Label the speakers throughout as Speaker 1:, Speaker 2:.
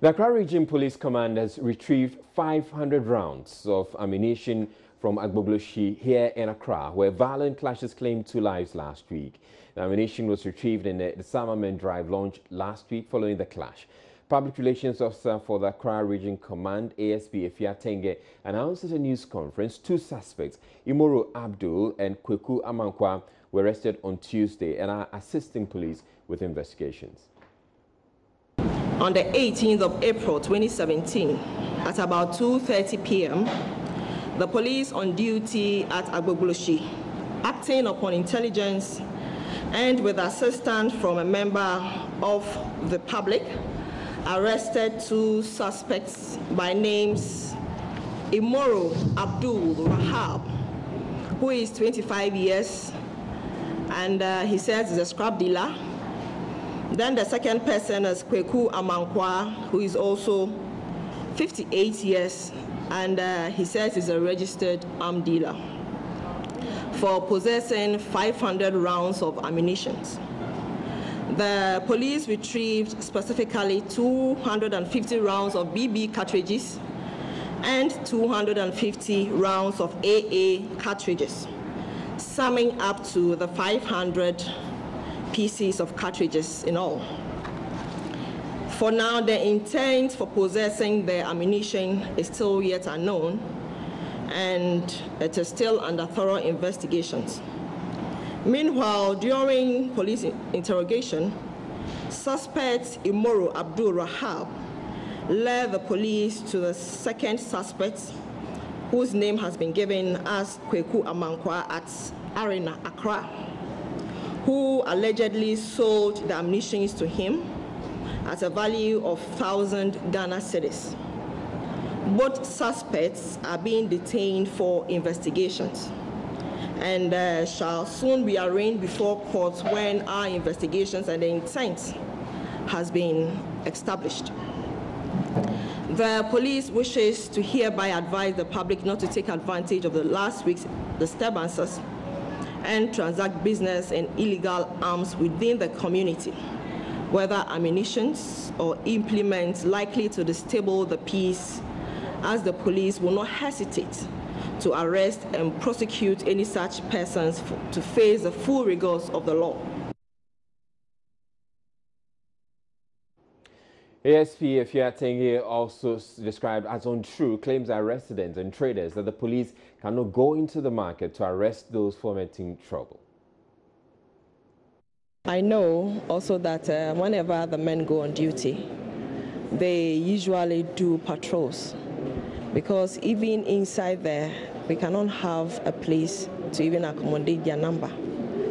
Speaker 1: The Accra Region Police Command has retrieved 500 rounds of ammunition from Agbogloshie here in Accra, where violent clashes claimed 2 lives last week. The ammunition was retrieved in the Samamen Drive launch last week following the clash. Public Relations Officer for the Accra Region Command, ASP Efia Tenge, announced at a news conference 2 suspects, Imoro Abdul and Kweku Amankwa, were arrested on Tuesday and are assisting police with investigations.
Speaker 2: On the 18th of April 2017, at about 2:30 p.m., the police on duty at Agbogloshie, acting upon intelligence and with assistance from a member of the public, arrested 2 suspects by names Imoro Abdul Rahab, who is 25 years, and he says he's a scrap dealer. Then the second person is Kweku Amankwa, who is also 58 years, and he says he's a registered arms dealer, for possessing 500 rounds of ammunition. The police retrieved specifically 250 rounds of BB cartridges and 250 rounds of AA cartridges, summing up to the 500 pieces of cartridges in all. For now, the intent for possessing the ammunition is still yet unknown, and it is still under thorough investigations. Meanwhile, during police interrogation, suspect Imoro Abdul Rahab led the police to the second suspect, whose name has been given as Kweku Amankwa at Arena, Accra, who allegedly sold the ammunition to him at a value of 1,000 Ghana cedis. Both suspects are being detained for investigations and shall soon be arraigned before court when our investigations and the intent has been established. The police wishes to hereby advise the public not to take advantage of the last week's disturbances and transact business in illegal arms within the community, whether ammunition or implements likely to disturb the peace, as the police will not hesitate to arrest and prosecute any such persons to face the full rigors of the law.
Speaker 1: ASP Efia Tenge also described as untrue claims by residents and traders that the police cannot go into the market to arrest those fomenting trouble.
Speaker 2: I know also that whenever the men go on duty, they usually do patrols, because even inside there, we cannot have a place to even accommodate their number.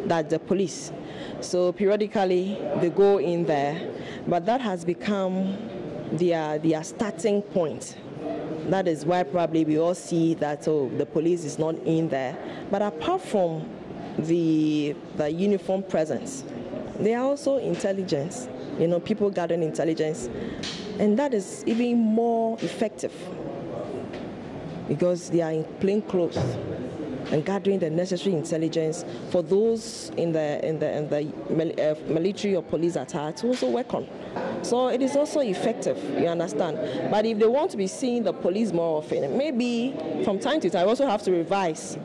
Speaker 2: That's the police. So periodically, they go in there, but that has become their starting point. That is why probably we all see that the police is not in there. But apart from the uniform presence, they are also intelligence, people gathering intelligence, and that is even more effective because they are in plain clothes and gathering the necessary intelligence for those in the military or police attire to also work on. So it is also effective, you understand. But if they want to be seeing the police more often, maybe from time to time, we also have to revise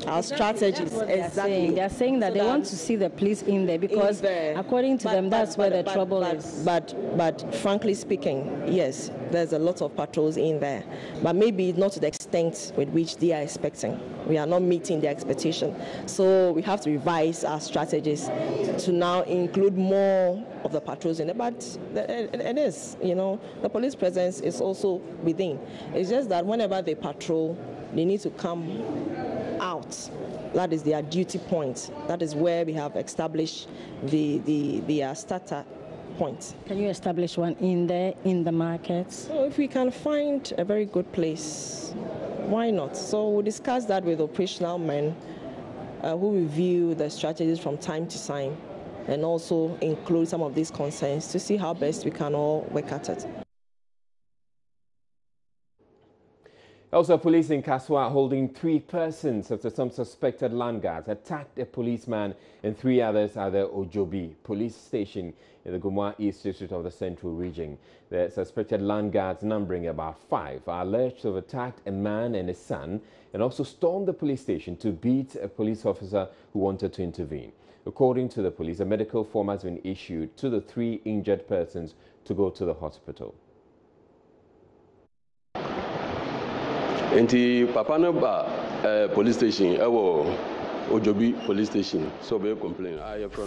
Speaker 2: our strategies.
Speaker 3: Exactly. They are saying that they want to see the police in there because, according to them, that's where the trouble is.
Speaker 2: But frankly speaking, yes, there's a lot of patrols in there, but maybe not to the extent with which they are expecting. We are not meeting their expectation, so we have to revise our strategies to now include more of the patrols in there. But it is, the police presence is also within. It's just that whenever they patrol, they need to come out. That is their duty point. That is where we have established the starter point.
Speaker 3: Can you establish one in the markets?
Speaker 2: So if we can find a very good place, why not? So we'll discuss that with operational men who review the strategies from time to time and also include some of these concerns to see how best we can all work at it.
Speaker 1: Also, police in Kaswa holding 3 persons after some suspected land guards attacked a policeman and 3 others at the Ojobi police station in the Gumwa East District of the Central Region. The suspected land guards, numbering about 5, are alleged to have attacked a man and his son and also stormed the police station to beat a police officer who wanted to intervene. According to the police, a medical form has been issued to the 3 injured persons to go to the hospital.
Speaker 4: Enti papa no ba police station Ojobi police station so be complain.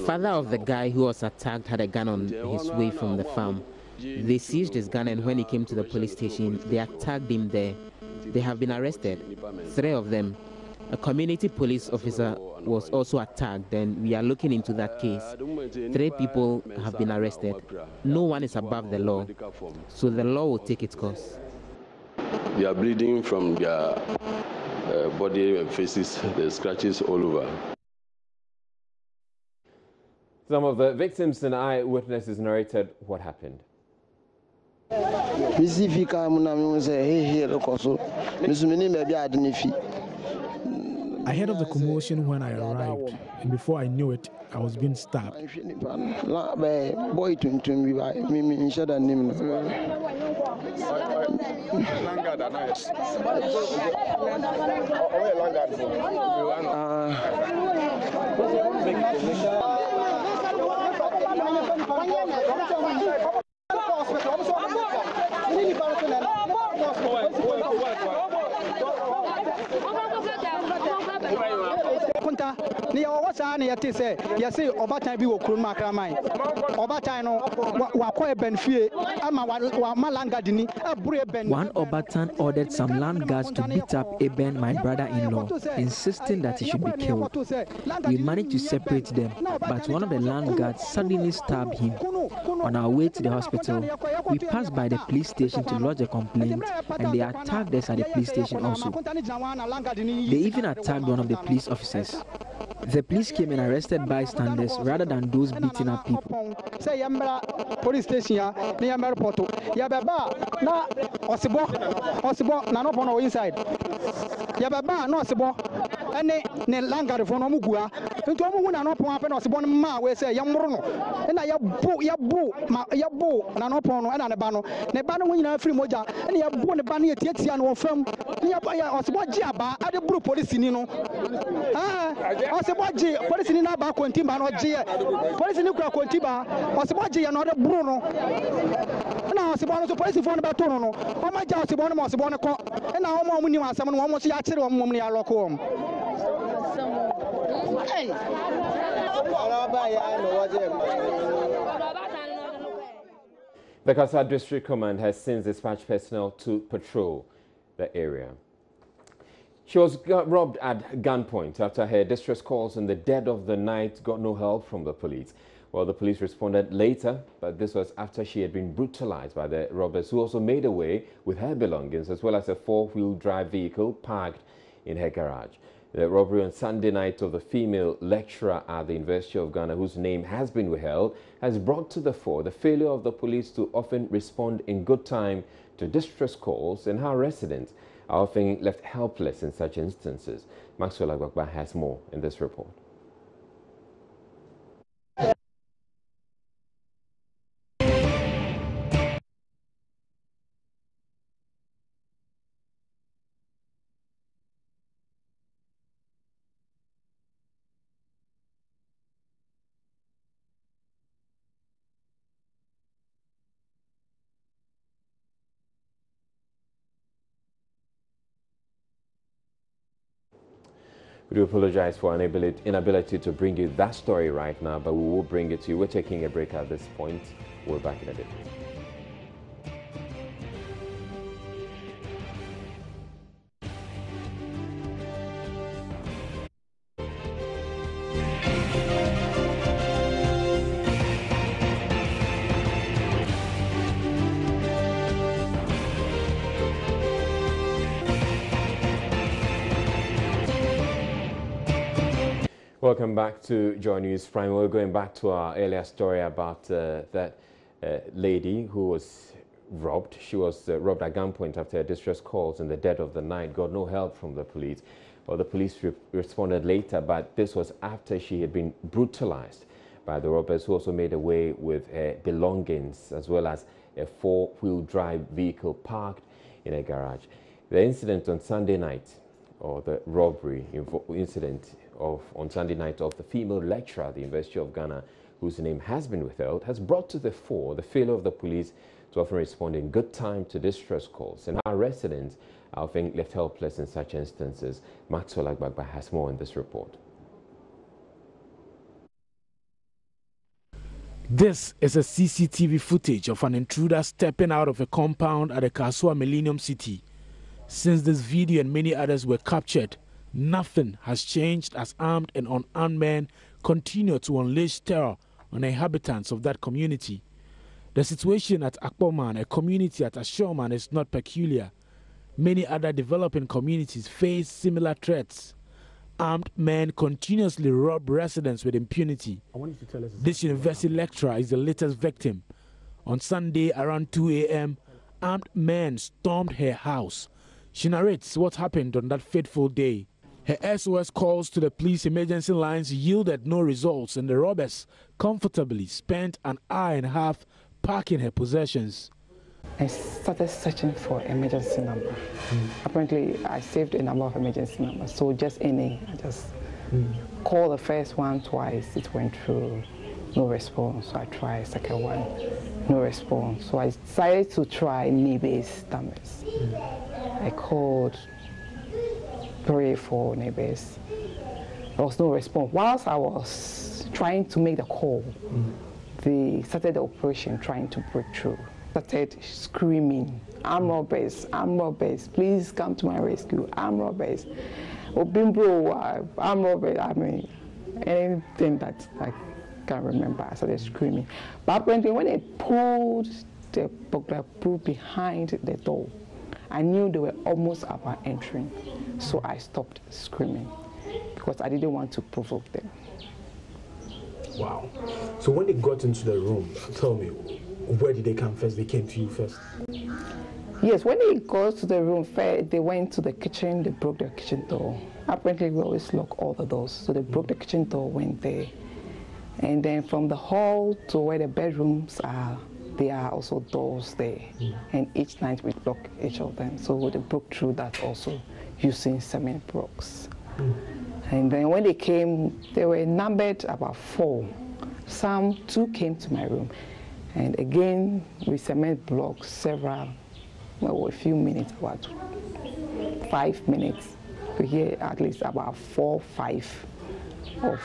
Speaker 5: Father of the guy who was attacked had a gun on his way from the farm. They seized his gun, and when he came to the police station, they attacked him there. They have been arrested, 3 of them. A community police officer was also attacked, and we are looking into that case. 3 people have been arrested. No one is above the law, so the law will take its course.
Speaker 4: They are bleeding from their body and faces, the scratches all over.
Speaker 1: Some of the victims and eyewitnesses narrated what happened.
Speaker 6: I heard of the commotion when I arrived, and before I knew it, I was being stabbed.
Speaker 7: One Obatan ordered some land guards to beat up Eben, my brother-in-law, insisting that he should be killed. We managed to separate them, but one of the land guards suddenly stabbed him. On our way to the hospital, we passed by the police station to lodge a complaint, and they attacked us at the police station also. They even attacked one of the police officers. The police came and arrested bystanders rather than those beating up people.
Speaker 8: Police station, inside. Ene ne langare fo no mugua nti omu na no pon ape no sebon ma we say yamro no na ya bu na no pon no na ne ba no nyina afiri moja ene ya bu ne ba no yetiatia no fam ne ya osebo gi aba ade buru police ni no osebo gi police ni na ba kontimba no gi police ni kura kontimba osebo gi ya no ade buru no na osebo no so police fo no ba to no o ma ja osebo no ma osebo no ko na o ma mu ni asem no o mo so ya kire o mo ni ya loko o
Speaker 1: The Kaswa District Command has since dispatched personnel to patrol the area. She was robbed at gunpoint after her distress calls in the dead of the night got no help from the police. Well, the police responded later, but this was after she had been brutalized by the robbers, who also made away with her belongings as well as a 4-wheel drive vehicle parked in her garage. The robbery on Sunday night of the female lecturer at the University of Ghana, whose name has been withheld, has brought to the fore the failure of the police to often respond in good time to distress calls and how residents are often left helpless in such instances. Maxwell Agbagba has more in this report. We do apologize for inability to bring you that story right now, but we will bring it to you. We're taking a break at this point. We're back in a bit. Welcome back to Joy News Prime. We're going back to our earlier story about that lady who was robbed. She was robbed at gunpoint after distress calls in the dead of the night. Got no help from the police. Well, the police responded later, but this was after she had been brutalized by the robbers, who also made away with her belongings as well as a four-wheel drive vehicle parked in a garage. The incident on Sunday night, or the robbery incident on Sunday night of the female lecturer at the University of Ghana, whose name has been withheld, has brought to the fore the failure of the police to often respond in good time to distress calls. And our residents are often left helpless in such instances. Maxwell Agbagba has more in this report.
Speaker 6: This is a CCTV footage of an intruder stepping out of a compound at the Kasua Millennium City. Since this video and many others were captured, nothing has changed as armed and unarmed men continue to unleash terror on the inhabitants of that community. The situation at Akpoman, a community at Ashoman, is not peculiar. Many other developing communities face similar threats. Armed men continuously rob residents with impunity. This university lecturer is the latest victim. On Sunday around 2 a.m., armed men stormed her house. She narrates what happened on that fateful day. Her SOS calls to the police emergency lines yielded no results, and the robbers comfortably spent an hour and a half packing her possessions.
Speaker 9: I started searching for emergency number. Apparently, I saved a number of emergency numbers, so just I just called the first one twice. It went through, no response. So I tried second one, no response. So I decided to try neighbors' numbers. I called 3 or 4 neighbors. There was no response. Whilst I was trying to make the call, they started the operation trying to break through. Started screaming, "Armed robbers, please come to my rescue, armed robbers. Obimbro, armed robbers." I mean, anything that I can remember, I started screaming. But apparently when they pulled the burglar proof behind the door, I knew they were almost about entering. So I stopped screaming because I didn't want to provoke them.
Speaker 6: Wow. So when they got into the room, tell me, where did they come first? They came to you first?
Speaker 9: Yes, when they got to the room first, they went to the kitchen, they broke the kitchen door. Apparently we always lock all the doors, so they broke the kitchen door, went there. And then from the hall to where the bedrooms are, there are also doors there. And each night we lock each of them. So they broke through that also using cement blocks. And then when they came, they were numbered about 4. 2 came to my room. And again, we cement blocks a few minutes, about 5 minutes. We hear at least about 4, 5 of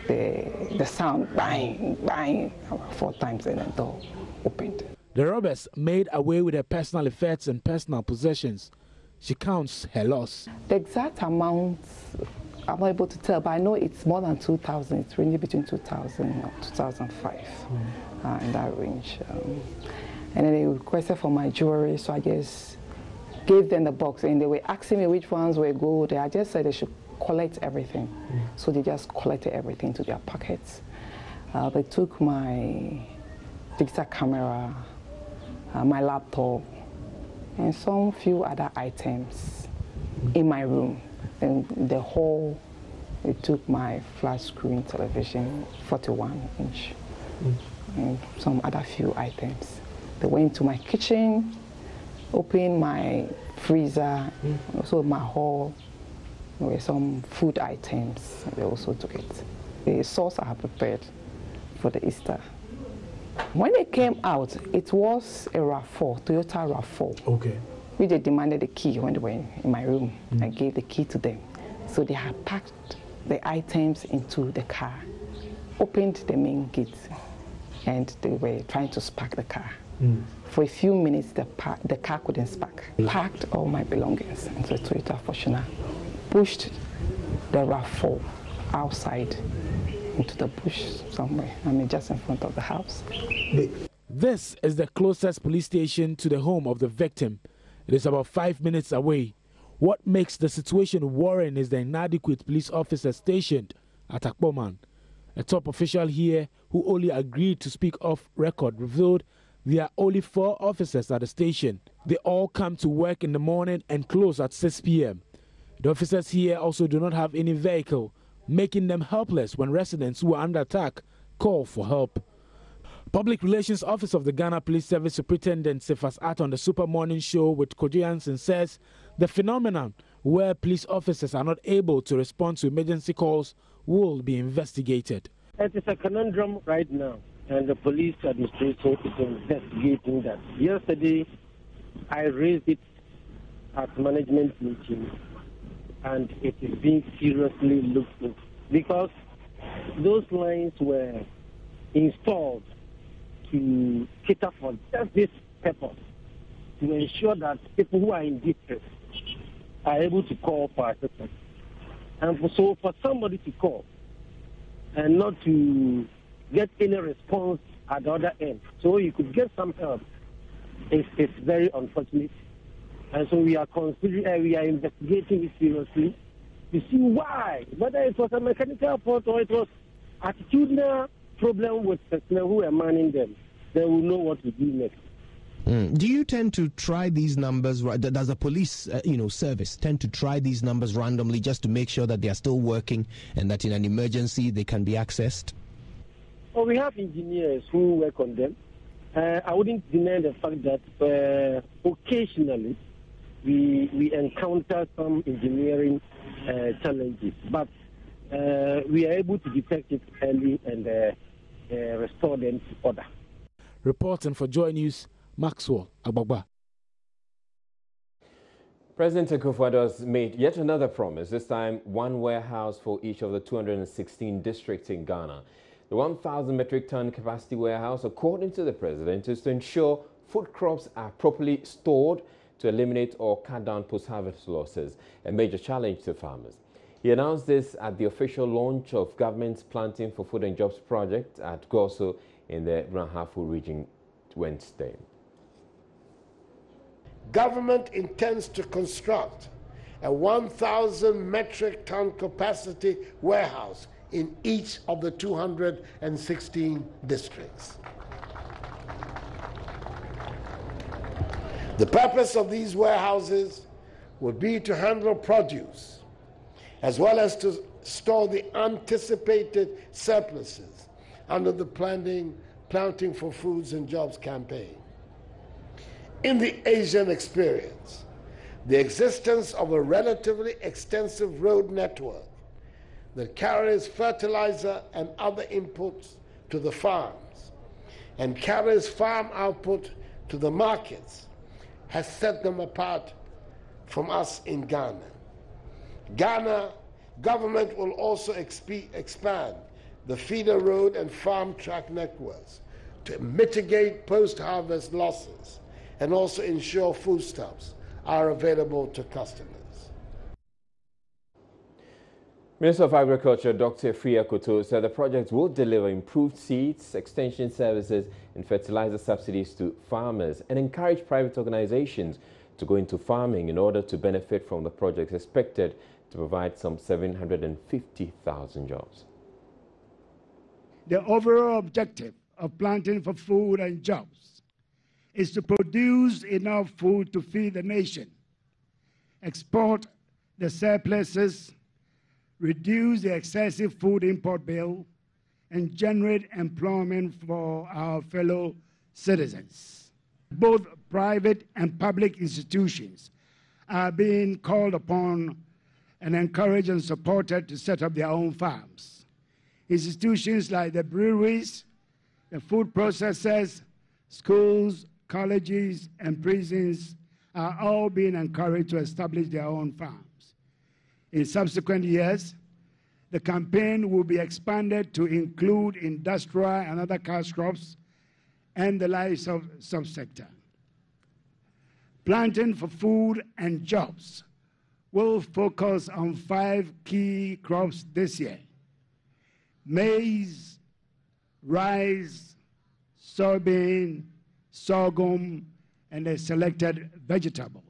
Speaker 9: the sound, bang, bang, about 4 times, and the door opened.
Speaker 6: The robbers made away with her personal effects and personal possessions. She counts her loss.
Speaker 9: The exact amount, I'm not able to tell, but I know it's more than 2,000. It's ranging between 2,000 and 2,005 in that range. And then they requested for my jewelry, so I just gave them the box. And they were asking me which ones were good. I just said they should collect everything. So they just collected everything to their pockets. They took my digital camera, my laptop, and some few other items in my room. And the whole, they took my flat screen television, 41-inch, and some other few items. They went to my kitchen, opened my freezer, also my hall. There were some food items. They also took it. The sauce I had prepared for the Easter. When they came out, it was a RAV4, Toyota RAV4.
Speaker 6: Okay.
Speaker 9: Which they demanded the key when they were in my room. I gave the key to them. So they had packed the items into the car, opened the main gate, and they were trying to spark the car. For a few minutes, the car couldn't spark. Packed all my belongings into the Toyota Fortuner, pushed the RAV4 outside into the bush somewhere, just in front of the house.
Speaker 6: This is the closest police station to the home of the victim. It is about 5 minutes away. What makes the situation worrying is the inadequate police officer stationed at Akpoman. A top official here who only agreed to speak off record revealed There are only 4 officers at the station. They all come to work in the morning and close at 6 p.m. The officers here also do not have any vehicle, making them helpless when residents who are under attack call for help. Public Relations Office of the Ghana Police Service Superintendent Cephas Art on the Super Morning Show with Kojo Jansen says the phenomenon where police officers are not able to respond to emergency calls will be investigated.
Speaker 10: It is a conundrum right now, and the police administration is investigating that. Yesterday, I raised it at management meeting, and it is being seriously looked into because those lines were installed to cater for just this purpose, to ensure that people who are in distress are able to call for assistance. And for somebody to call and not to get any response at the other end, so you could get some help, it's very unfortunate. And so we are investigating it seriously to see why, whether it was a mechanical fault or it was attitudinal problem with personnel who are manning them. They will know what to do next.
Speaker 11: Do you tend to try these numbers? Does the police, service tend to try these numbers randomly just to make sure that they are still working and that in an emergency they can be accessed?
Speaker 10: Well, we have engineers who work on them. I wouldn't deny the fact that occasionally we encounter some engineering challenges, but we are able to detect it early and restore them to order.
Speaker 6: Reporting for Joy News, Maxwell Agbagba.
Speaker 1: President Akufo-Addo has made yet another promise, this time one warehouse for each of the 216 districts in Ghana. The 1,000 metric ton capacity warehouse, according to the president, is to ensure food crops are properly stored to eliminate or cut down post-harvest losses, a major challenge to farmers. He announced this at the official launch of government's Planting for Food and Jobs project at Goso in the Brahafo region Wednesday.
Speaker 12: Government intends to construct a 1,000 metric ton capacity warehouse in each of the 216 districts. The purpose of these warehouses would be to handle produce as well as to store the anticipated surpluses under the Planting for Foods and Jobs campaign. In the Asian experience, the existence of a relatively extensive road network that carries fertilizer and other inputs to the farms and carries farm output to the markets has set them apart from us in Ghana. Ghana government will also expand the feeder road and farm track networks to mitigate post-harvest losses and also ensure foodstuffs are available to customers.
Speaker 1: Minister of Agriculture Dr. Afriyie Akoto said the project will deliver improved seeds, extension services and fertilizer subsidies to farmers and encourage private organizations to go into farming in order to benefit from the project expected to provide some 750,000 jobs.
Speaker 13: The overall objective of Planting for Food and Jobs is to produce enough food to feed the nation, export the surpluses, reduce the excessive food import bill, and generate employment for our fellow citizens. Both private and public institutions are being called upon and encouraged and supported to set up their own farms. Institutions like the breweries, the food processors, schools, colleges, and prisons are all being encouraged to establish their own farms. In subsequent years, the campaign will be expanded to include industrial and other cash crops and the livestock subsector. Planting for Food and Jobs will focus on 5 key crops this year: maize, rice, soybean, sorghum, and the selected vegetables.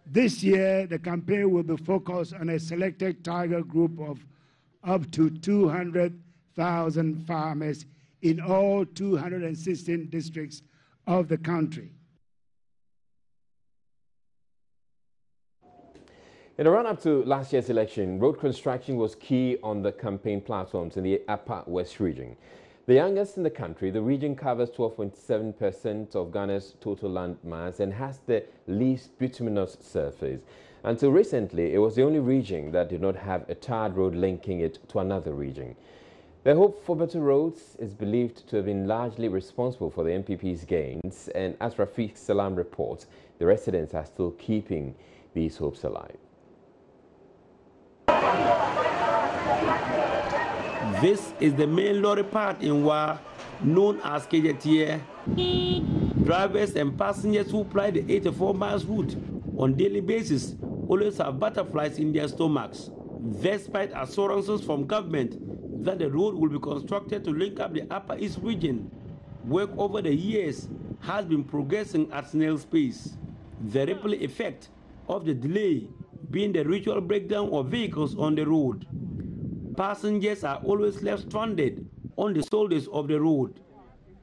Speaker 13: This year, the campaign will be focused on a selected target group of up to 200,000 farmers in all 216 districts of the country.
Speaker 1: In the run-up to last year's election, road construction was key on the campaign platforms in the Upper West region. The youngest in the country, the region covers 12.7% of Ghana's total land mass and has the least bituminous surface. Until recently, it was the only region that did not have a tarred road linking it to another region. The hope for better roads is believed to have been largely responsible for the NPP's gains, and as Rafiq Salam reports, the residents are still keeping these hopes alive.
Speaker 14: This is the main lorry path in Wa, known as Kejetie. Drivers and passengers who ply the 84 miles route on daily basis always have butterflies in their stomachs, despite assurances from government that the road will be constructed to link up the Upper East region. Work over the years has been progressing at snail's pace. The ripple effect of the delay being the ritual breakdown of vehicles on the road. Passengers are always left stranded on the shoulders of the road.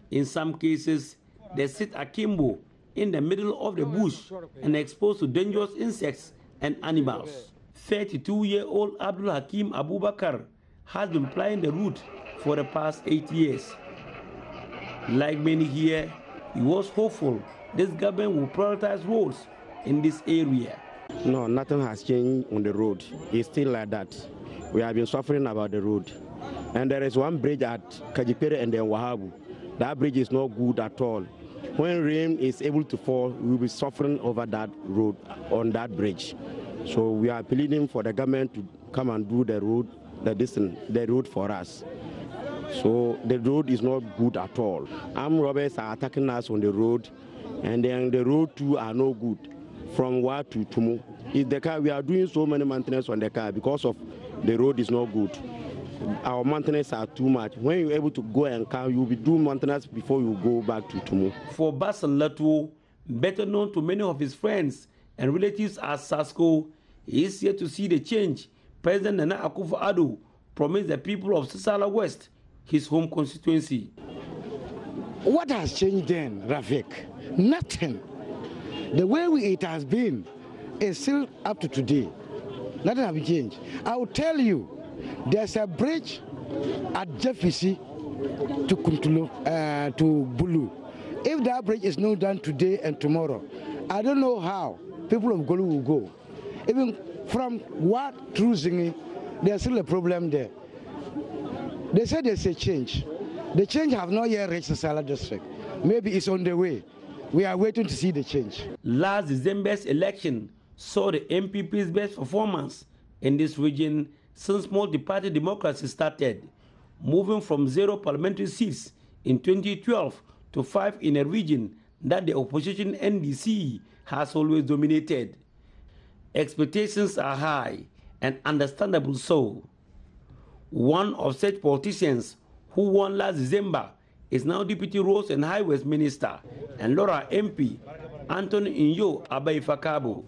Speaker 14: In some cases, they sit akimbo in the middle of the bush and exposed to dangerous insects and animals. 32-year-old Abdul Hakim Abubakar has been plying the route for the past 8 years. Like many here, he was hopeful this government will prioritize roads in this area.
Speaker 15: No, nothing has changed on the road. It's still like that. We have been suffering about the road. And there is one bridge at Kajipere and then Wahabu. That bridge is not good at all. When rain is able to fall, we will be suffering over that road, on that bridge. So we are pleading for the government to come and do the road, the road for us. So the road is not good at all. Armed robbers are attacking us on the road, and then the road too are no good. From Wa to Tumu. If the car, we are doing so many maintenance on the car because of the road is not good. Our maintenance are too much. When you're able to go and come, you'll be doing maintenance before you go back to Tumu.
Speaker 14: For Basan Latu, better known to many of his friends and relatives as Sasko, he is here to see the change President Nana Akufo-Addo promised the people of Sisala West, his home constituency.
Speaker 16: What has changed then, Rafiq? Nothing. The way it has been is still up to today. Nothing has changed. I will tell you, there's a bridge at Jeffisi to Kuntulo, to Bulu. If that bridge is not done today and tomorrow, I don't know how people of Gulu will go. Even from what through Zingi, there's still a problem there. They said there's a change. The change have not yet reached the Sala district. Maybe it's on the way. We are waiting to see the change.
Speaker 14: Last December's election saw the MPP's best performance in this region since multi-party democracy started, moving from 0 parliamentary seats in 2012 to 5 in a region that the opposition NDC has always dominated. Expectations are high and understandable so. One of such politicians who won last December is now Deputy Roads and Highways Minister and Laura MP, Anthony Inyo Abaifakabo.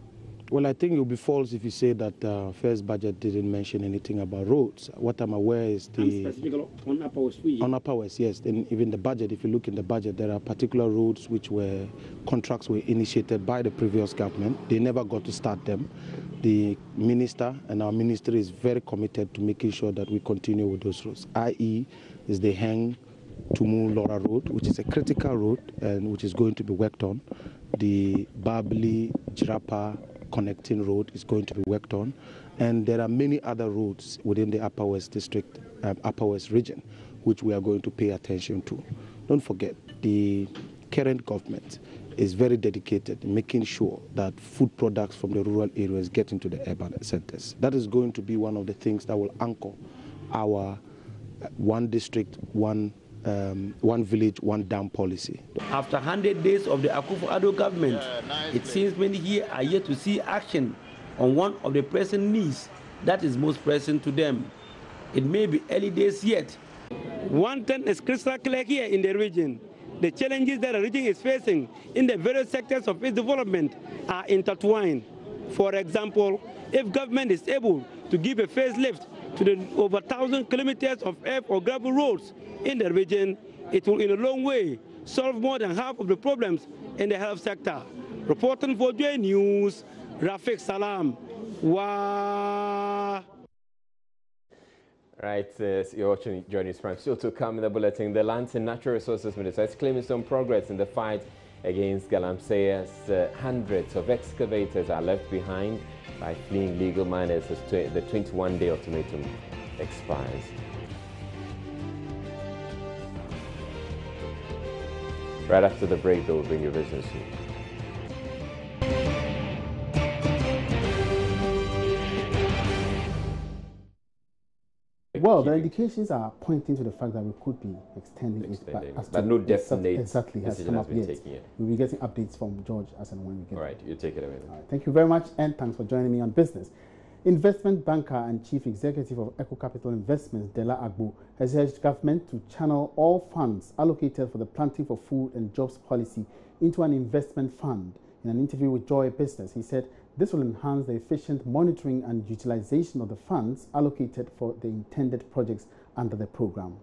Speaker 17: Well, I think it would be false if you say that first budget didn't mention anything about roads. What I'm aware is
Speaker 14: on Upper West.
Speaker 17: On Upper West, yes. Then even the budget, if you look in the budget, there are particular roads which were contracts were initiated by the previous government. They never got to start them. The minister and our ministry is very committed to making sure that we continue with those roads. i.e. is the Heng Tumu Laura Road, which is a critical road and which is going to be worked on. The Babli Jirapa connecting road is going to be worked on, and there are many other roads within the Upper West district, Upper West region, which we are going to pay attention to. Don't forget, the current government is very dedicated in making sure that food products from the rural areas get into the urban centers. That is going to be one of the things that will anchor our one district, one village, one dam policy.
Speaker 14: After 100 days of the Akufo-Addo government, it seems many here are yet to see action on one of the pressing needs that is most pressing to them. It may be early days yet. One thing is crystal clear here in the region. The challenges that the region is facing in the various sectors of its development are intertwined. For example, if government is able to give a facelift to the over 1,000 kilometers of earth or gravel roads in the region, it will in a long way solve more than half of the problems in the health sector. Reporting for J News, Rafiq Salam. Wow.
Speaker 1: Right, you're watching Journey Prime. Still to come in the bulletin, the Lands and Natural Resources Minister is claiming some progress in the fight against Galamsey as hundreds of excavators are left behind by fleeing legal miners as the 21-day ultimatum expires. Right after the break, we'll bring you business news.
Speaker 18: Well, the indications are pointing to the fact that we could be extending it,
Speaker 1: but no definite
Speaker 18: exactly has come up yet. We'll be getting updates from George as and when we get.
Speaker 1: All right, you take it away.
Speaker 18: All right, thank you very much, and thanks for joining me on Business. Investment banker and chief executive of Eco Capital Investments, Dela Agbo, has urged government to channel all funds allocated for the Planting for Food and Jobs policy into an investment fund. In an interview with Joy Business, he said this will enhance the efficient monitoring and utilization of the funds allocated for the intended projects under the program.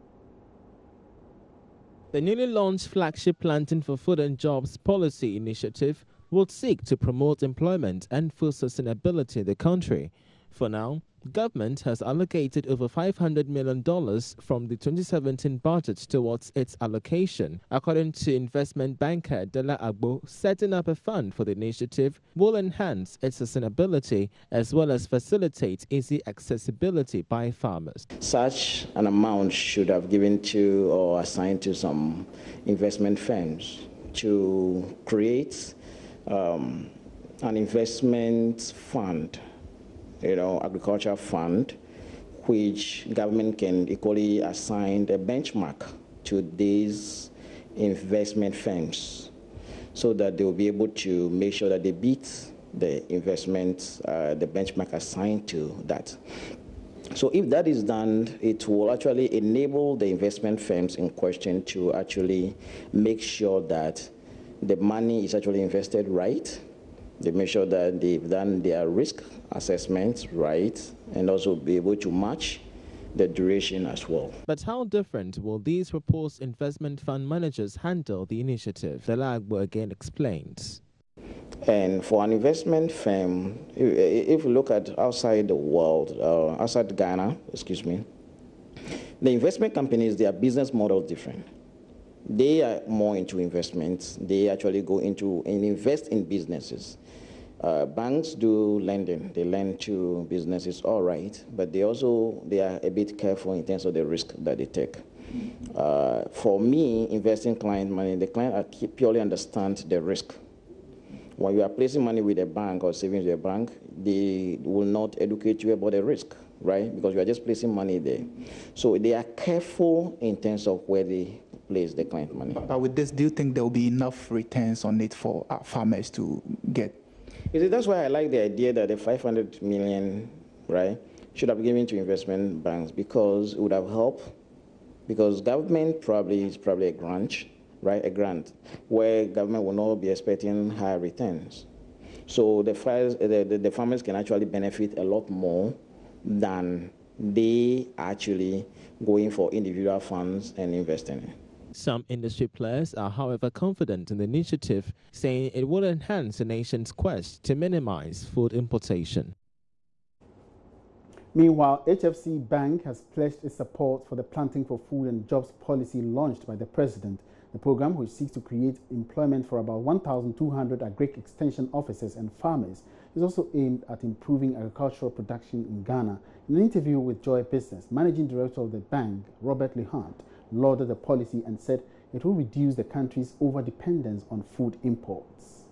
Speaker 19: The newly launched flagship Planting for Food and Jobs policy initiative will seek to promote employment and food sustainability in the country. For now, government has allocated over $500 million from the 2017 budget towards its allocation. According to investment banker Dela Agbo, setting up a fund for the initiative will enhance its sustainability as well as facilitate easy accessibility by farmers.
Speaker 20: Such an amount should have given to or assigned to some investment firms to create an investment fund, agriculture fund, which government can equally assign a benchmark to these investment firms so that they will be able to make sure that they beat the investment, the benchmark assigned to that. So if that is done, it will actually enable the investment firms in question to actually make sure that the money is actually invested right. They make sure that they've done their risk assessments right and also be able to match the duration as well.
Speaker 19: But how different will these proposed investment fund managers handle the initiative? Dela Agbo again explains.
Speaker 20: And for an investment firm, if you look at outside the world, outside Ghana, the investment companies, their business model is different. They are more into investments. They actually go into and invest in businesses. Banks do lending. They lend to businesses, all right, but they are a bit careful in terms of the risk that they take. For me, investing client money, the client purely understands the risk. When you are placing money with a bank or savings with a bank, they will not educate you about the risk, right? Because you are just placing money there. So they are careful in terms of where they place the client money.
Speaker 21: But with this, do you think there will be enough returns on it for farmers to get?
Speaker 20: That's why I like the idea that the 500 million, right, should have been given to investment banks, because it would have helped. Because government is probably a grant, right, a grant, where government will not be expecting higher returns. So the farmers can actually benefit a lot more than they actually going for individual funds and investing in.
Speaker 19: Some industry players are, however, confident in the initiative, saying it will enhance the nation's quest to minimize food importation.
Speaker 18: Meanwhile, HFC Bank has pledged its support for the Planting for Food and Jobs policy launched by the President. The program, which seeks to create employment for about 1,200 agric extension officers and farmers, is also aimed at improving agricultural production in Ghana. In an interview with Joy Business, Managing Director of the bank, Robert Lehant, lauded the policy and said it will reduce the country's over-dependence on food imports.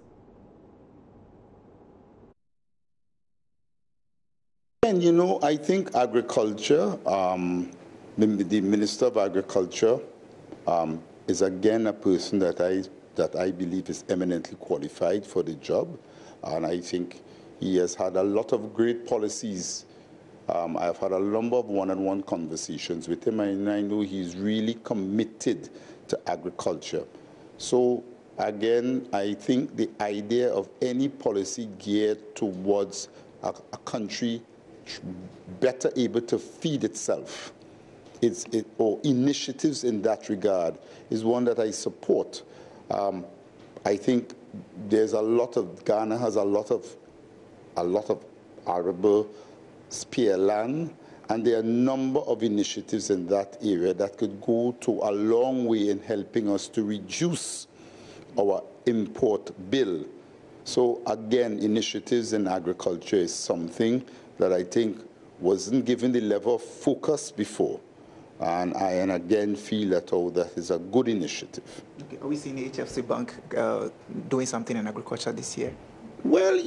Speaker 22: And I think agriculture, the Minister of Agriculture is again a person that I believe is eminently qualified for the job. And I think he has had a lot of great policies. I've had a number of one-on-one conversations with him, and I know he's really committed to agriculture. So again, I think the idea of any policy geared towards a country better able to feed itself or initiatives in that regard is one that I support. I think there's Ghana has a lot of arable spare land, and there are a number of initiatives in that area that could go to a long way in helping us to reduce our import bill. So again, initiatives in agriculture is something that I think wasn't given the level of focus before. And I again feel that that is a good initiative.
Speaker 21: Okay. Are we seeing the HFC Bank doing something in agriculture this year?
Speaker 22: Well,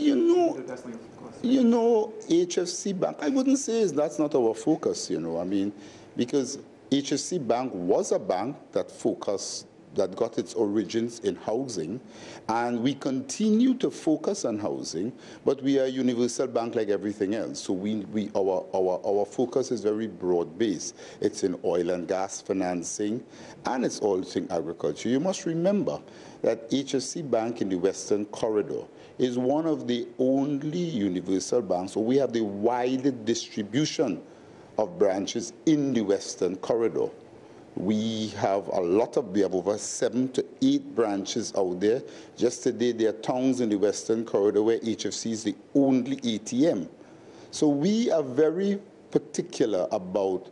Speaker 22: HFC Bank, I wouldn't say that's not our focus, I mean, because HFC Bank was a bank that got its origins in housing, and we continue to focus on housing, but we are a universal bank like everything else. So our focus is very broad-based. It's in oil and gas financing, and it's also in agriculture. You must remember that HFC Bank in the Western Corridor is one of the only universal banks, so we have the widest distribution of branches in the Western Corridor. We have over 7 to 8 branches out there. Just today, there are towns in the Western Corridor where HFC is the only ATM. So we are very particular about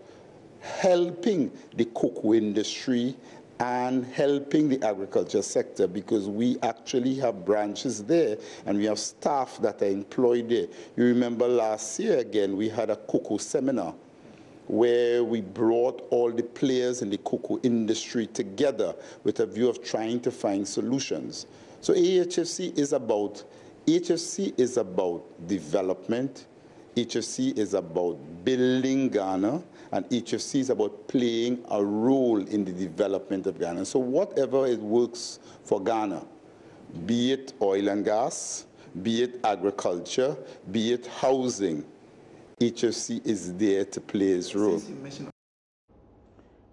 Speaker 22: helping the cocoa industry and helping the agriculture sector, because we actually have branches there and we have staff that are employed there. You remember last year, again, we had a cocoa seminar where we brought all the players in the cocoa industry together with a view of trying to find solutions. So HFC is about development, HFC is about building Ghana, and HFC is about playing a role in the development of Ghana. So whatever it works for Ghana, be it oil and gas, be it agriculture, be it housing, HFC is there to play its role.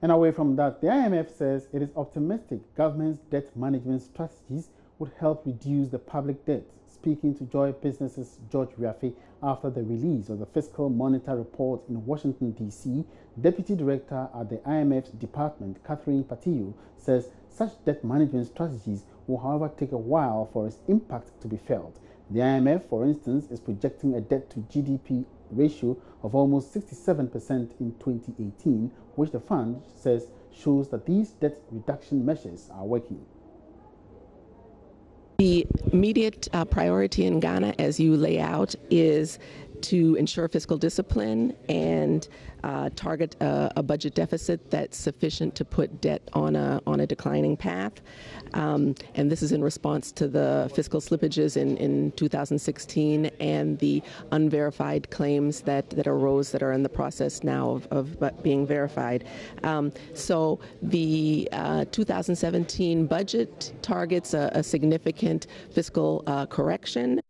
Speaker 18: And away from that, the IMF says it is optimistic government's debt management strategies would help reduce the public debt. Speaking to Joy Business's George Riafe after the release of the Fiscal Monitor report in Washington, D.C., Deputy Director at the IMF's department, Catherine Patillo, says such debt management strategies will, however, take a while for its impact to be felt. The IMF, for instance, is projecting a debt-to-GDP ratio of almost 67% in 2018, which the fund says shows that these debt reduction measures are working.
Speaker 2: The immediate priority in Ghana, as you lay out, is to ensure fiscal discipline and target a budget deficit that's sufficient to put debt on a declining path. And this is in response to the fiscal slippages in 2016 and the unverified claims that arose that are in the process now of being verified. So the 2017 budget targets a significant fiscal correction.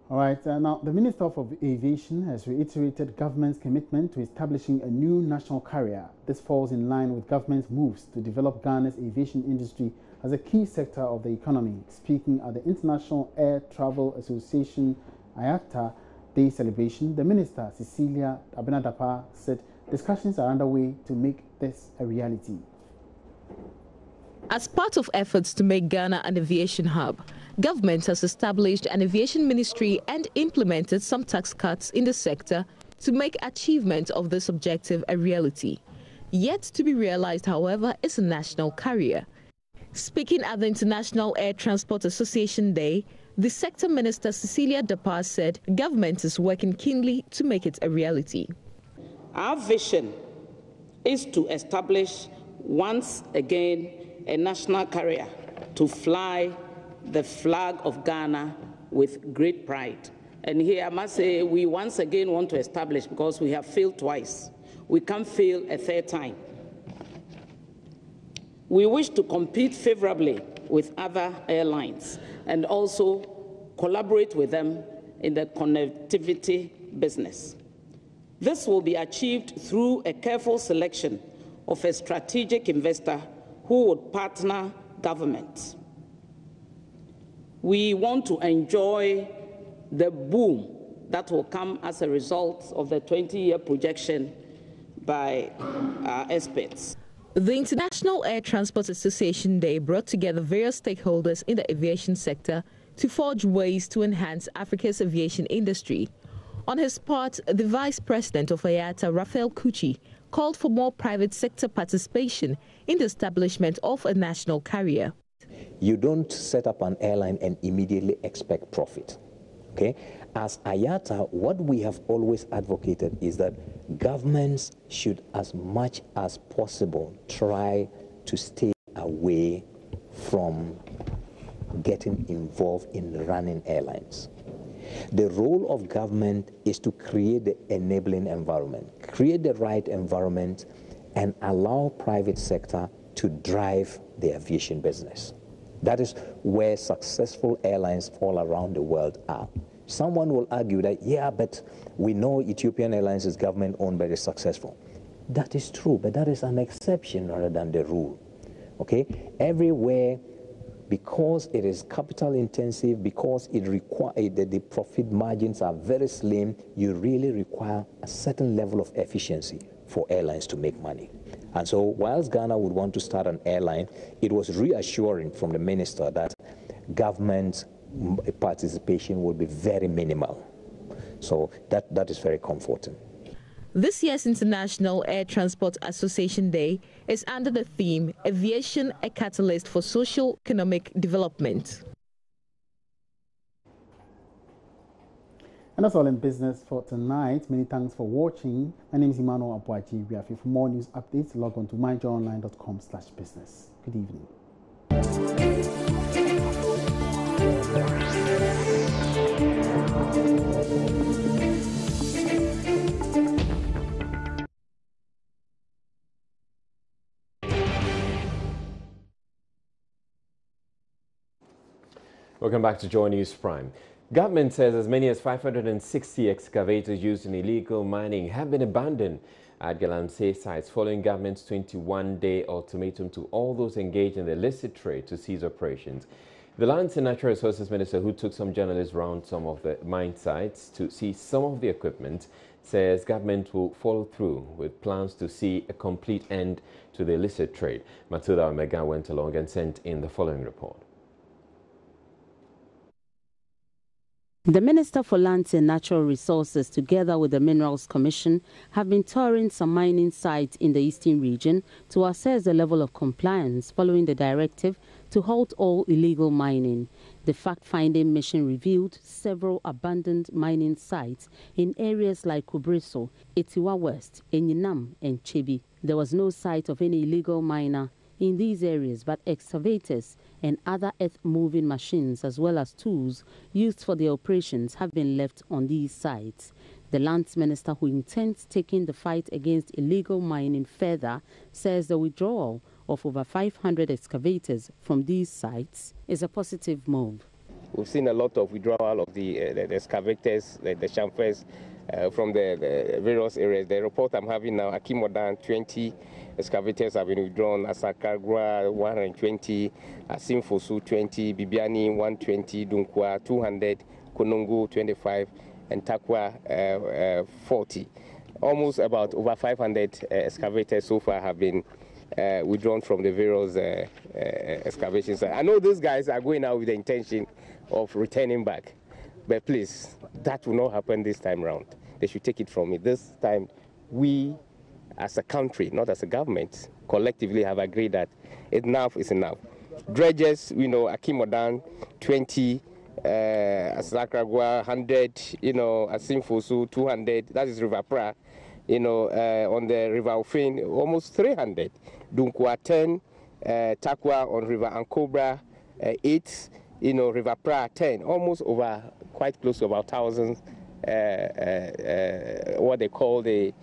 Speaker 18: All right, now the Minister of Aviation has reiterated government's commitment to establishing a new national carrier. This falls in line with government's moves to develop Ghana's aviation industry as a key sector of the economy. Speaking at the International Air Travel Association IATA Day celebration, the Minister, Cecilia Abena-Dapaah, said discussions are underway to make this a reality.
Speaker 3: As part of efforts to make Ghana an aviation hub, government has established an aviation ministry and implemented some tax cuts in the sector to make achievement of this objective a reality. Yet to be realized, however, is a national carrier. Speaking at the International Air Transport Association Day, the sector minister Cecilia Dapaah said government is working keenly to make it a reality.
Speaker 23: Our vision is to establish once again a national carrier to fly the flag of Ghana with great pride. And here I must say we once again want to establish, because we have failed twice. We can't fail a third time. We wish to compete favorably with other airlines and also collaborate with them in the connectivity business. This will be achieved through a careful selection of a strategic investor who would partner government. We want to enjoy the boom that will come as a result of the 20-year projection by experts.
Speaker 3: The International Air Transport Association Day brought together various stakeholders in the aviation sector to forge ways to enhance Africa's aviation industry. On his part, the Vice President of IATA, Raphael Kuchi, called for more private sector participation in the establishment of a national carrier.
Speaker 4: You don't set up an airline and immediately expect profit. Okay? As IATA, what we have always advocated is that governments should, as much as possible, try to stay away from getting involved in running airlines. The role of government is to create the enabling environment, create the right environment, and allow private sector to drive the aviation business. That is where successful airlines all around the world are. Someone will argue that, yeah, but we know Ethiopian Airlines is government-owned, but it's successful. That is true, but that is an exception rather than the rule. Okay? Everywhere, because it is capital intensive, because it requires the profit margins are very slim, you really require a certain level of efficiency for airlines to make money. And so whilst Ghana would want to start an airline, it was reassuring from the minister that government participation will be very minimal. So that is very comforting.
Speaker 3: This year's International Air Transport Association Day is under the theme Aviation, a Catalyst for Socio-Economic Development.
Speaker 18: And that's all in business for tonight. Many thanks for watching. My name is Emmanuel Abuaji. We are here for more news updates. Log on to myjoyonline.com/business. Good evening.
Speaker 1: Welcome back to Joy News Prime. Government says as many as 560 excavators used in illegal mining have been abandoned at Galamsey sites following government's 21-day ultimatum to all those engaged in the illicit trade to cease operations. The Lands and Natural Resources Minister, who took some journalists around some of the mine sites to see some of the equipment, says government will follow through with plans to see a complete end to the illicit trade. Matilda Omega went along and sent in the following report.
Speaker 5: The Minister for Lands and Natural Resources, together with the Minerals Commission, have been touring some mining sites in the eastern region to assess the level of compliance following the directive to halt all illegal mining. The fact-finding mission revealed several abandoned mining sites in areas like Kubriso, Etiwa West, Enyinam, and Chebi. There was no sight of any illegal miner in these areas, but excavators and other earth-moving machines as well as tools used for the operations have been left on these sites. The Lands Minister, who intends taking the fight against illegal mining further, says the withdrawal of over 500 excavators from these sites is a positive move.
Speaker 7: We've seen a lot of withdrawal of the excavators, the chamfers from the various areas. The report I'm having now, Akimodan, 20 excavators have been withdrawn, Asakagwa 120, Asimfosu 20, Bibiani 120, Dunkwa 200, Konongo 25, and Takwa 40. Almost about over 500 excavators so far have been withdrawn from the various excavations. I know these guys are going out with the intention of returning back, but please, that will not happen this time around. They should take it from me. This time, we as a country, not as a government, collectively have agreed that enough is enough. Dredges, Akimodan, 20, Asakragwa, 100, Asimfosu, 200, that is River Pra, on the River Ofin, almost 300. Dunkwa, 10, Takwa on River Ankobra, 8, River Pra, 10, almost over, quite close to about 1,000, what they call the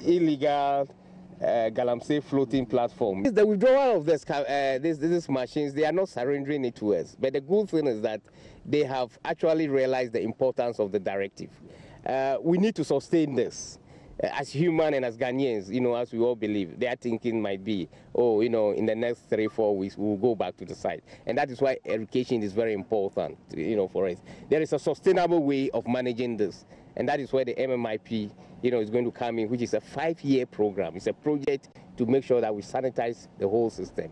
Speaker 7: illegal Galamsey floating platform. The withdrawal of these machines, they are not surrendering it to us. But the good thing is that they have actually realized the importance of the directive. We need to sustain this. as human and as Ghanaians, as we all believe, their thinking might be, oh, in the next 3-4 weeks, we'll go back to the site. And that is why education is very important, for us. There is a sustainable way of managing this. And that is where the MMIP, is going to come in, which is a 5-year program. It's a project to make sure that we sanitize the whole system.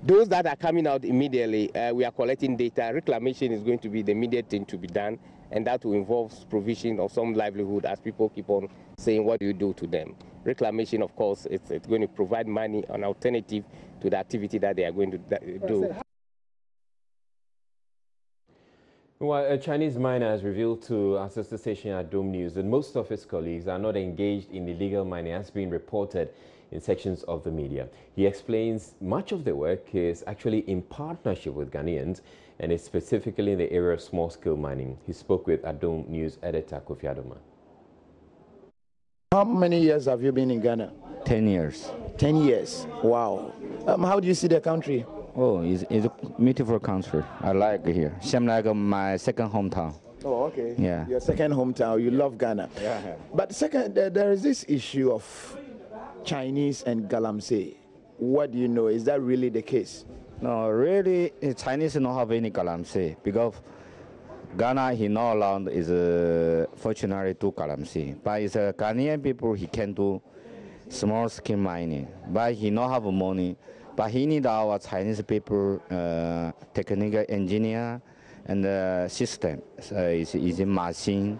Speaker 7: Those that are coming out immediately, we are collecting data. Reclamation is going to be the immediate thing to be done, and that will involve provision of some livelihood as people keep on saying, what do you do to them? Reclamation, of course, it's going to provide money, an alternative to the activity that they are going to do.
Speaker 1: Well, a Chinese miner has revealed to our sister station at Dome News that most of his colleagues are not engaged in illegal mining, as being reported in sections of the media. He explains much of the work is actually in partnership with Ghanaians and is specifically in the area of small-scale mining. He spoke with Dome News editor Kofi Adoma.
Speaker 8: How many years have you been in Ghana?
Speaker 9: 10 years.
Speaker 8: 10 years. Wow. How do you see the country?
Speaker 9: Oh, it's a beautiful country. I like it here. Same like my second hometown.
Speaker 8: Oh, okay.
Speaker 9: Yeah.
Speaker 8: Your second hometown. You love Ghana.
Speaker 9: Yeah.
Speaker 8: But second, there is this issue of Chinese and Galamsey. What do you know? Is that really the case?
Speaker 9: No, really, Chinese don't have any Galamsey because Ghana, he not allowed is fortunately to Galamsey. But it's a Ghanaian people, he can do small scale mining. But he not have money. But he need our Chinese people, technical engineer and system. Is a machine.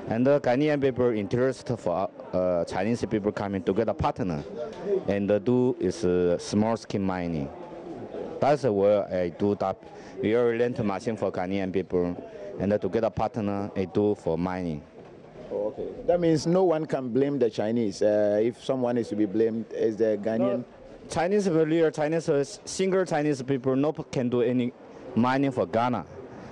Speaker 9: And the Ghanaian people interested for Chinese people coming together partner and do is small scale mining. That's where I do that. We are rent machine for Ghanaian people and together partner I do for mining.
Speaker 8: Oh, okay. That means no one can blame the Chinese. If someone is to be blamed, is the Ghanaian.
Speaker 9: No, single Chinese people no can do any mining for Ghana.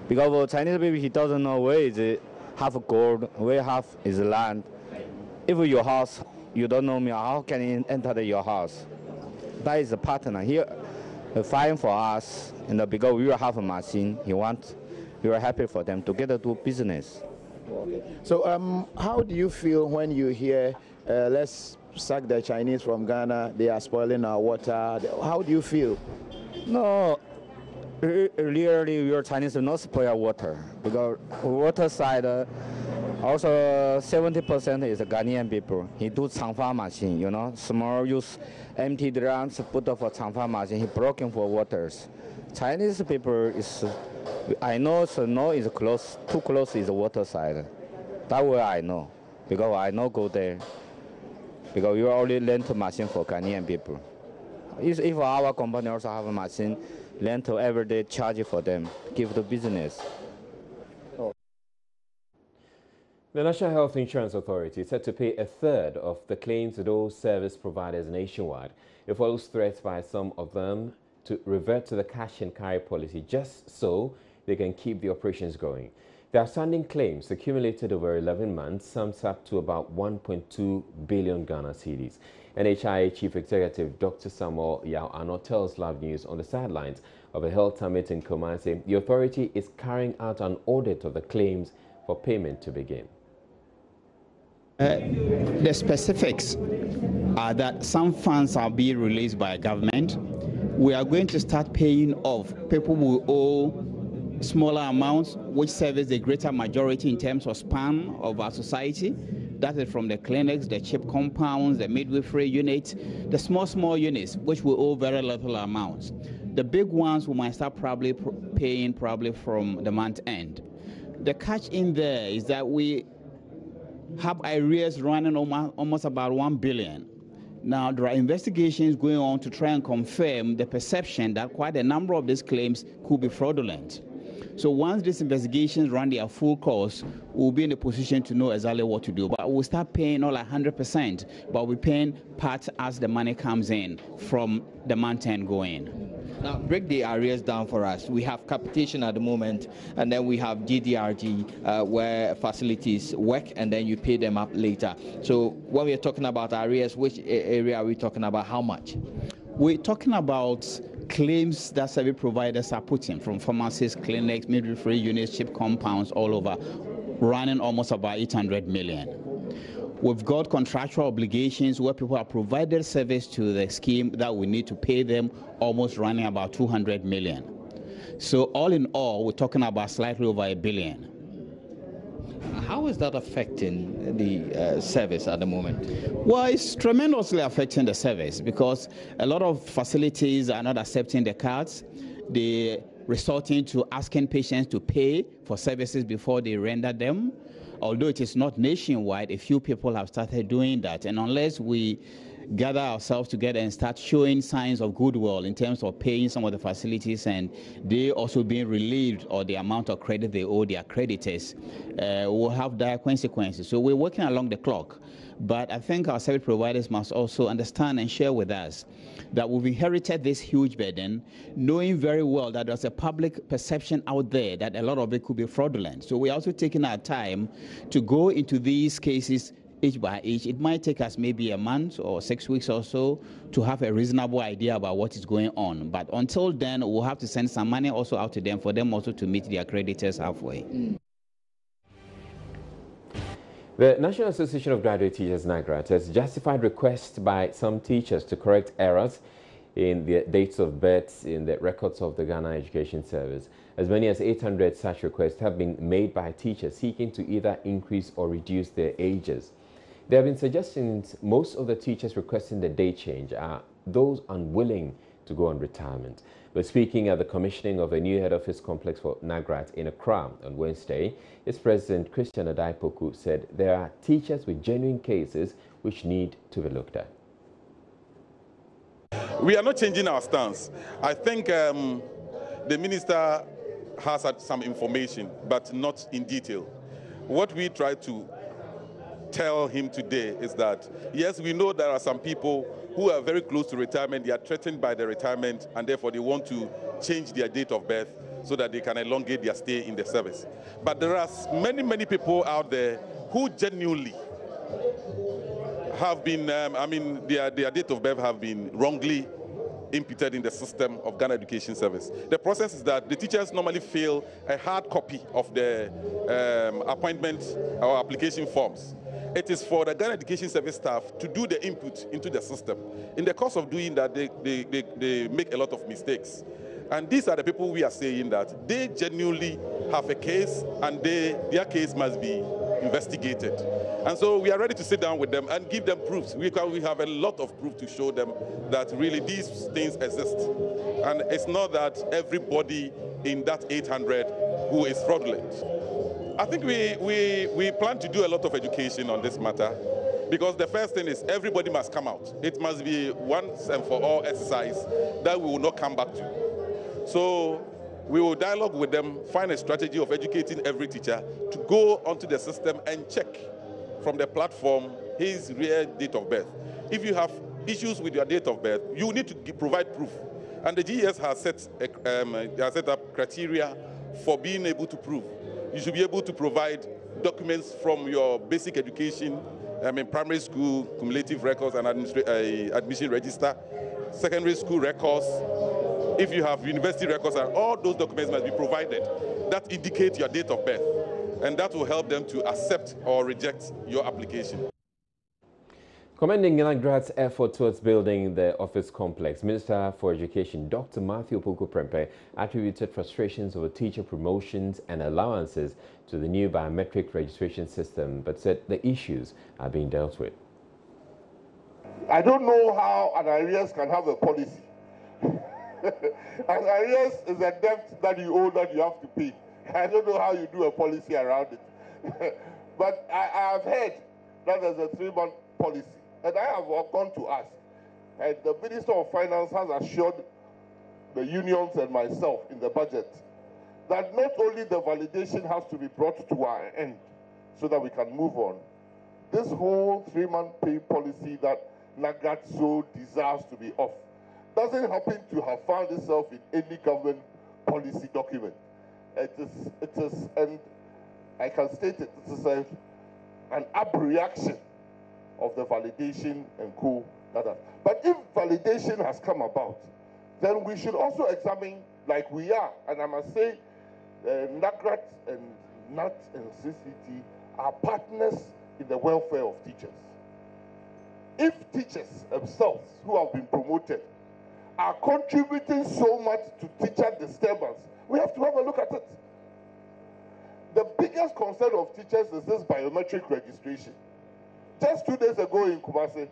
Speaker 9: Because Chinese people, he doesn't know where is it. Half gold, where half is land. If your house, you don't know me, how can you enter your house? That is a partner. He fighting for us, and because we have a machine, we are happy for them together do business.
Speaker 8: Okay. So how do you feel when you hear, let's sack the Chinese from Ghana, they are spoiling our water? How do you feel?
Speaker 9: No. Really, your Chinese do not spoil water because water side also 70% is Ghanaian people. He do Changfa machine, small use empty drums put for Changfa machine. He broken for waters. Chinese people is, I know, so no is close, too close is the water side. That way I know because I know go there because you only rent machine for Ghanaian people. If our company also have a machine, rent every day, charge for them, give the business.
Speaker 1: Oh. The National Health Insurance Authority is set to pay a third of the claims to those service providers nationwide. It follows threats by some of them to revert to the cash and carry policy just so they can keep the operations going. The outstanding claims accumulated over 11 months sums up to about 1.2 billion Ghana cedis. NHIA Chief Executive Dr. Samuel Yao Ano tells Love News on the sidelines of a health summit in Kumasi, the authority is carrying out an audit of the claims for payment to begin.
Speaker 11: The specifics are that some funds are being released by government. We are going to start paying off people who owe smaller amounts, which service the greater majority in terms of span of our society. That is from the clinics, the CHIP compounds, the midwifery units, the small units, which will owe very little amounts. The big ones we might start paying from the month end. The catch in there is that we have arrears running almost about 1 billion. Now, there are investigations going on to try and confirm the perception that quite a number of these claims could be fraudulent. So once these investigations run their full course, we'll be in a position to know exactly what to do. But we'll start paying not like 100%, but we're paying part as the money comes in from the month end going.
Speaker 24: Now, break the arrears down for us. We have capitation at the moment, and then we have GDRG, where facilities work, and then you pay them up later. So when we're talking about arrears, which area are we talking about? How much?
Speaker 11: We're talking about claims that service providers are putting from pharmacies, clinics, midwifery units, CHIP compounds all over, running almost about 800 million. We've got contractual obligations where people have provided service to the scheme that we need to pay them, almost running about 200 million. So all in all, we're talking about slightly over $1 billion.
Speaker 24: How is that affecting the service at the moment?
Speaker 11: Well, it's tremendously affecting the service because a lot of facilities are not accepting the cards. They're resorting to asking patients to pay for services before they render them. Although it is not nationwide, a few people have started doing that. And unless we gather ourselves together and start showing signs of goodwill in terms of paying some of the facilities and they also being relieved of the amount of credit they owe their creditors, will have dire consequences. So we're working along the clock. But I think our service providers must also understand and share with us that we've inherited this huge burden, knowing very well that there's a public perception out there that a lot of it could be fraudulent. So we're also taking our time to go into these cases each by each. It might take us maybe a month or 6 weeks or so to have a reasonable idea about what is going on. But until then, we'll have to send some money also out to them for them also to meet their creditors halfway.
Speaker 1: The National Association of Graduate Teachers, NAGRAT, has justified requests by some teachers to correct errors in the dates of birth in the records of the Ghana Education Service. As many as 800 such requests have been made by teachers seeking to either increase or reduce their ages. There have been suggestions most of the teachers requesting the date change are those unwilling to go on retirement. But speaking at the commissioning of a new head office complex for NAGRAT in Accra on Wednesday, its president, Christian Adaipoku, said there are teachers with genuine cases which need to be looked at.
Speaker 6: We are not changing our stance. I think the minister has had some information, but not in detail. What we try to tell him today is that, yes, we know there are some people who are very close to retirement, they are threatened by the retirement, and therefore they want to change their date of birth so that they can elongate their stay in the service. But there are many, many people out there who genuinely have been, their date of birth have been wrongly imputed in the system of Ghana Education Service. The process is that the teachers normally fill a hard copy of the appointment or application forms. It is for the Ghana Education Service staff to do the input into the system. In the course of doing that, they make a lot of mistakes. And these are the people we are saying that they genuinely have a case and their case must be investigated. And so we are ready to sit down with them and give them proofs. We have a lot of proof to show them that really these things exist. And it's not that everybody in that 800 who is fraudulent. I think we plan to do a lot of education on this matter because the first thing is everybody must come out. It must be once and for all exercise that we will not come back to. So we will dialogue with them, find a strategy of educating every teacher to go onto the system and check from the platform his real date of birth. If you have issues with your date of birth, you need to provide proof. And the GES has set up criteria for being able to prove. You should be able to provide documents from your basic education, primary school, cumulative records and admission register, secondary school records. If you have university records, and all those documents must be provided that indicate your date of birth. And that will help them to accept or reject your application.
Speaker 1: Commending NAGRAT's effort towards building the office complex, Minister for Education Dr. Matthew Opoku-Prempeh attributed frustrations over teacher promotions and allowances to the new biometric registration system, but said the issues are being dealt with.
Speaker 10: I don't know how an arrears can have a policy. An arrears is a debt that you owe that you have to pay. I don't know how you do a policy around it. But I have heard that there's a 3-month policy. And I have gone to ask. And the Minister of Finance has assured the unions and myself in the budget that not only the validation has to be brought to our end so that we can move on, this whole 3-month pay policy that NAGRAT so deserves to be off doesn't happen to have found itself in any government policy document. It is, and I can state it, it is an abreaction of the validation and co. But if validation has come about, then we should also examine, like we are, and I must say, NAGRAT and NAT and CCT are partners in the welfare of teachers. If teachers themselves who have been promoted are contributing so much to teacher disturbance, we have to have a look at it. The biggest concern of teachers is this biometric registration. Just 2 days ago in Kumasi,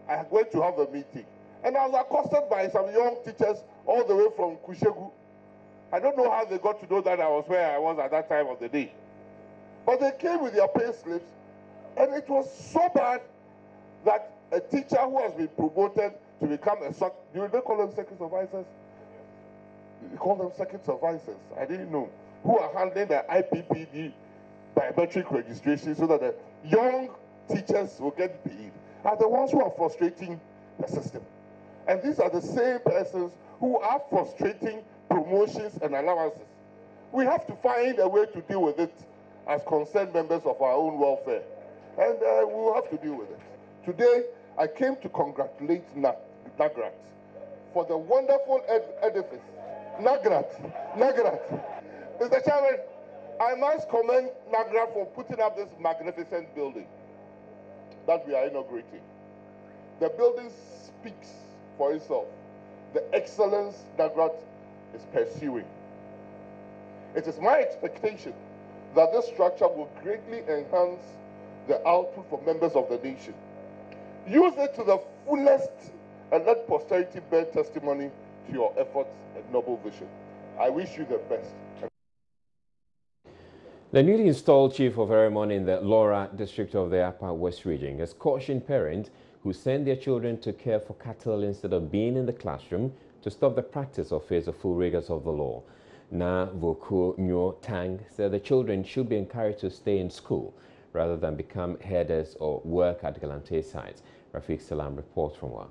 Speaker 10: I went to have a meeting, and I was accosted by some young teachers all the way from Kushegu. I don't know how they got to know that I was where I was at that time of the day. But they came with their pay slips, and it was so bad that a teacher who has been promoted to become a do they call them circuit supervisors? They call them circuit supervisors. I didn't know. Who are handling the IPPD biometric registration so that the young teachers will get paid, are the ones who are frustrating the system. And these are the same persons who are frustrating promotions and allowances. We have to find a way to deal with it as concerned members of our own welfare. And we will have to deal with it. Today, I came to congratulate NAGRAT for the wonderful edifice. NAGRAT. Mr. Chairman, I must commend NAGRAT for putting up this magnificent building that we are inaugurating. The building speaks for itself. The excellence NAGRAT is pursuing. It is my expectation that this structure will greatly enhance the output for members of the nation. Use it to the fullest and let posterity bear testimony to your efforts and noble vision. I wish you the best.
Speaker 1: The newly installed chief of Eremon in the Laura district of the Upper West region has cautioned parents who send their children to care for cattle instead of being in the classroom to stop the practice or face the full rigors of the law. Na Voku Nyo Tang said the children should be encouraged to stay in school rather than become herders or work at Galante sites. Rafiq Salam reports from Wa.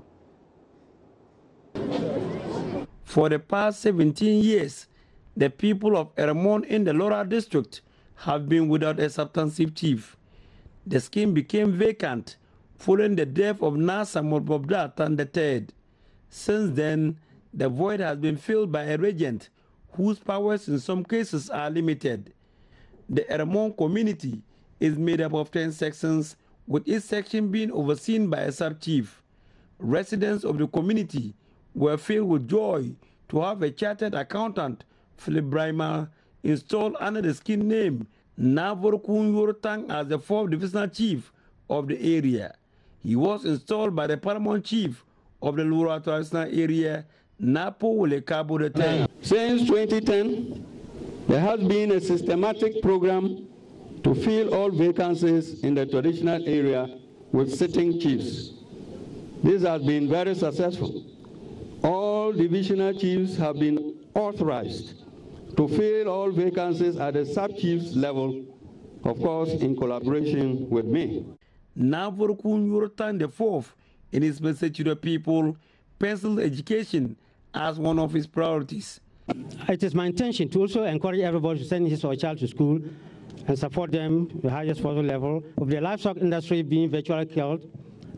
Speaker 14: For the past 17 years, the people of Eremon in the Laura district have been without a substantive chief. The scheme became vacant following the death of Nasa Morbobda Tan III. Since then, the void has been filled by a regent whose powers in some cases are limited. The Eremon community is made up of 10 sections, with each section being overseen by a sub-chief. Residents of the community were filled with joy to have a chartered accountant, Philip Breimer, installed under the scheme name Navorkun Yorotang as the 4th divisional chief of the area. He was installed by the paramount chief of the Laura traditional area, Napo Lekabo III.
Speaker 12: Since 2010, there has been a systematic program to fill all vacancies in the traditional area with sitting chiefs. This has been very successful. All divisional chiefs have been authorized to fill all vacancies at the sub-chiefs level, of course, in collaboration with me.
Speaker 14: Navorkun Yorotang IV, in his message to the people, penciled education as one of his priorities.
Speaker 13: It is my intention to also encourage everybody to send his or her child to school and support them at the highest possible level. With the livestock industry being virtually killed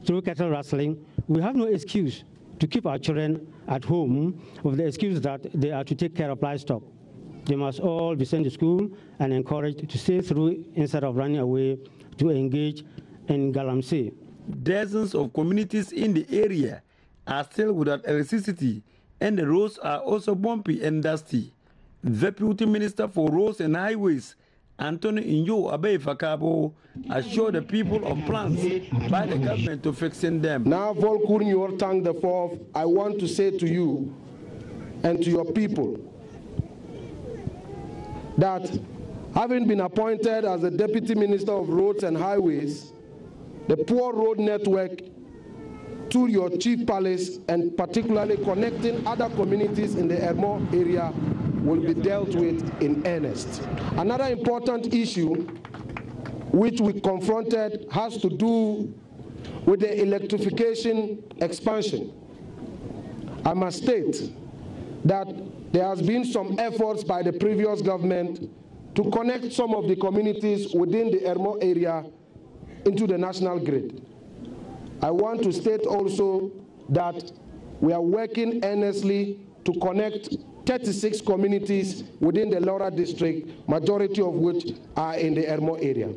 Speaker 13: through cattle rustling, we have no excuse to keep our children at home with the excuse that they are to take care of livestock. They must all be sent to school and encouraged to stay through instead of running away to engage in galamsey.
Speaker 14: Dozens of communities in the area are still without electricity, and the roads are also bumpy and dusty. Deputy Minister for Roads and Highways, Anthony Inyo Abe Fakabo, assured the people of plans by the government to fixing them.
Speaker 15: Now, Volkur Yorotang IV, I want to say to you and to your people that having been appointed as the Deputy Minister of Roads and Highways, the poor road network to your chief palace and particularly connecting other communities in the Eremon area will be dealt with in earnest. Another important issue which we confronted has to do with the electrification expansion. I must state that there has been some efforts by the previous government to connect some of the communities within the Eremon area into the national grid. I want to state also that we are working earnestly to connect 36 communities within the Laura district, majority of which are in the Eremon area.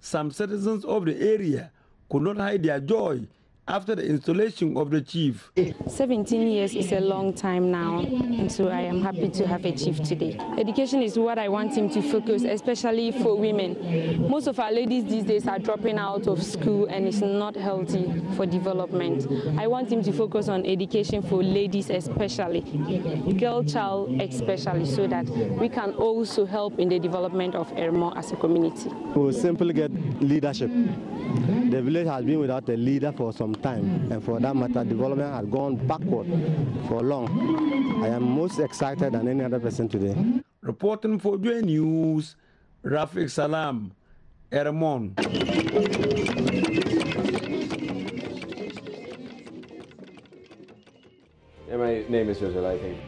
Speaker 14: some citizens of the area could not hide their joy after the installation of the chief.
Speaker 16: 17 years is a long time now, and so I am happy to have a chief today. Education is what I want him to focus, especially for women. Most of our ladies these days are dropping out of school, and it's not healthy for development. I want him to focus on education for ladies especially, girl child especially, so that we can also help in the development of Ermo as a community.
Speaker 17: We will simply get leadership. The village has been without a leader for some time, and for that matter, development has gone backward for long. I am most excited than any other person today.
Speaker 14: Reporting for Joy News, Rafiq Salam, Ermon.
Speaker 1: My name is Joseph, I think.